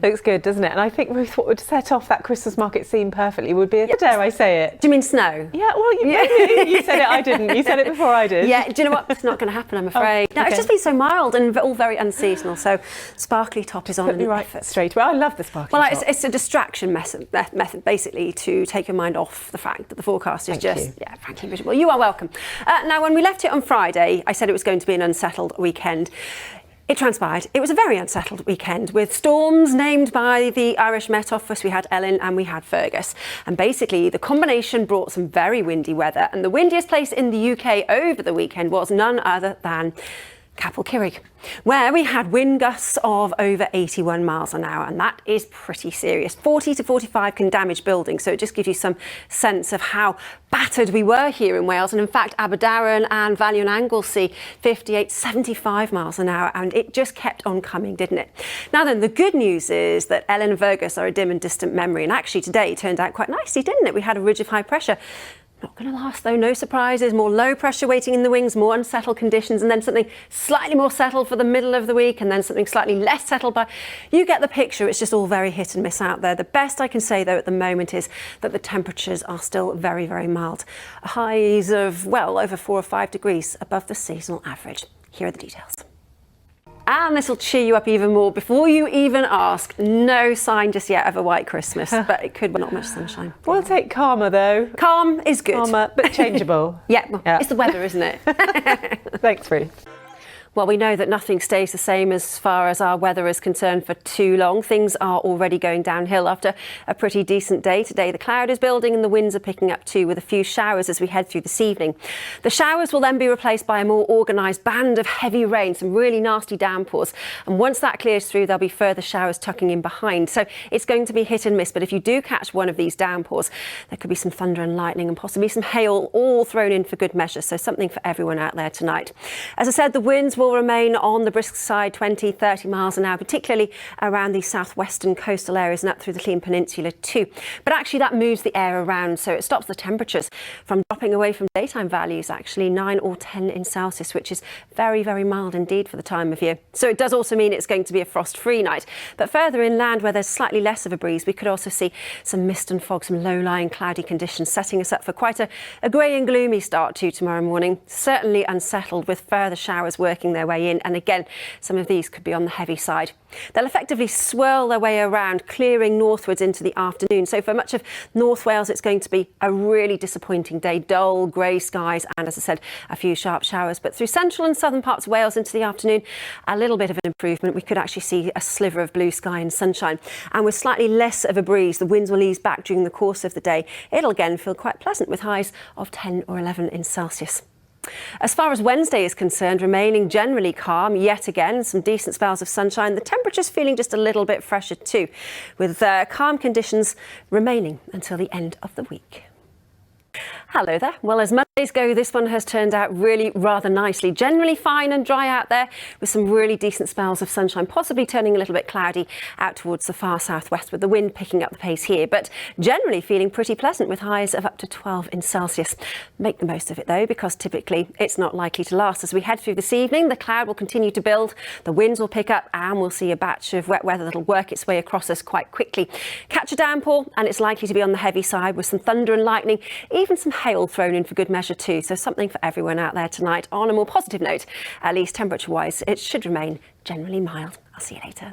Looks good, doesn't it? And I think, Ruth, what would set off that Christmas market scene perfectly would be, dare I say it? Do you mean snow? Yeah, well, you said it, I didn't. You said it before I did. Yeah, do you know what? It's not going to happen, I'm afraid. No, it's just been so mild and all very unseasonal, so sparkly top is on an effort. Straight. Well, I love the sparkly top. Well, it's a distraction method, basically, to take your mind off the fact that the forecast is frankly miserable. You are welcome. Now, when we left it on Friday, I said it was going to be an unsettled weekend. It transpired. It was a very unsettled weekend with storms named by the Irish Met Office. We had Ellen and we had Fergus. And basically the combination brought some very windy weather. And the windiest place in the UK over the weekend was none other than Capel Cirrig, where we had wind gusts of over 81 miles an hour, and that is pretty serious. 40 to 45 can damage buildings, so it just gives you some sense of how battered we were here in Wales. And in fact, Aberdaron and Value and Anglesey, 58, 75 miles an hour, and it just kept on coming, didn't it? Now then, the good news is that Ellen and Fergus are a dim and distant memory, and actually today turned out quite nicely, didn't it? We had a ridge of high pressure. Not going to last though, no surprises, more low pressure waiting in the wings, more unsettled conditions, and then something slightly more settled for the middle of the week, and then something slightly less settled by... You get the picture, it's just all very hit and miss out there. The best I can say though at the moment is that the temperatures are still very, very mild. Highs of, well, over 4 or 5 degrees above the seasonal average. Here are the details. And this will cheer you up even more before you even ask. No sign just yet of a white Christmas, but it could be not much sunshine. We'll take calmer though. Calm is good. Calmer, but changeable. Yeah, it's the weather, isn't it? Thanks, Ruth. Well, we know that nothing stays the same as far as our weather is concerned for too long. Things are already going downhill after a pretty decent day today. The cloud is building and the winds are picking up too, with a few showers as we head through this evening. The showers will then be replaced by a more organised band of heavy rain, some really nasty downpours. And once that clears through, there'll be further showers tucking in behind. So it's going to be hit and miss. But if you do catch one of these downpours, there could be some thunder and lightning and possibly some hail all thrown in for good measure. So something for everyone out there tonight. As I said, the winds will remain on the brisk side, 20, 30 miles an hour, particularly around the southwestern coastal areas and up through the Clean Peninsula too. But actually that moves the air around, so it stops the temperatures from dropping away from daytime values, actually 9 or 10 in Celsius, which is very, very mild indeed for the time of year. So it does also mean it's going to be a frost-free night. But further inland, where there's slightly less of a breeze, we could also see some mist and fog, some low-lying cloudy conditions, setting us up for quite a grey and gloomy start to tomorrow morning. Certainly unsettled, with further showers working their way in. And again, some of these could be on the heavy side. They'll effectively swirl their way around, clearing northwards into the afternoon. So for much of North Wales, it's going to be a really disappointing day. Dull, grey skies and, as I said, a few sharp showers. But through central and southern parts of Wales into the afternoon, a little bit of an improvement. We could actually see a sliver of blue sky and sunshine. And with slightly less of a breeze, the winds will ease back during the course of the day. It'll again feel quite pleasant with highs of 10 or 11 in Celsius. As far as Wednesday is concerned, remaining generally calm yet again, some decent spells of sunshine. The temperature's feeling just a little bit fresher too, with calm conditions remaining until the end of the week. Hello there. Well, as Mondays go, this one has turned out really rather nicely. Generally fine and dry out there, with some really decent spells of sunshine, possibly turning a little bit cloudy out towards the far southwest, with the wind picking up the pace here. But generally feeling pretty pleasant, with highs of up to 12 in Celsius. Make the most of it though, because typically it's not likely to last. As we head through this evening, the cloud will continue to build, the winds will pick up, and we'll see a batch of wet weather that'll work its way across us quite quickly. Catch a downpour, and it's likely to be on the heavy side, with some thunder and lightning, even some hail thrown in for good measure too. So something for everyone out there tonight. On a more positive note, at least temperature wise, it should remain generally mild. I'll see you later.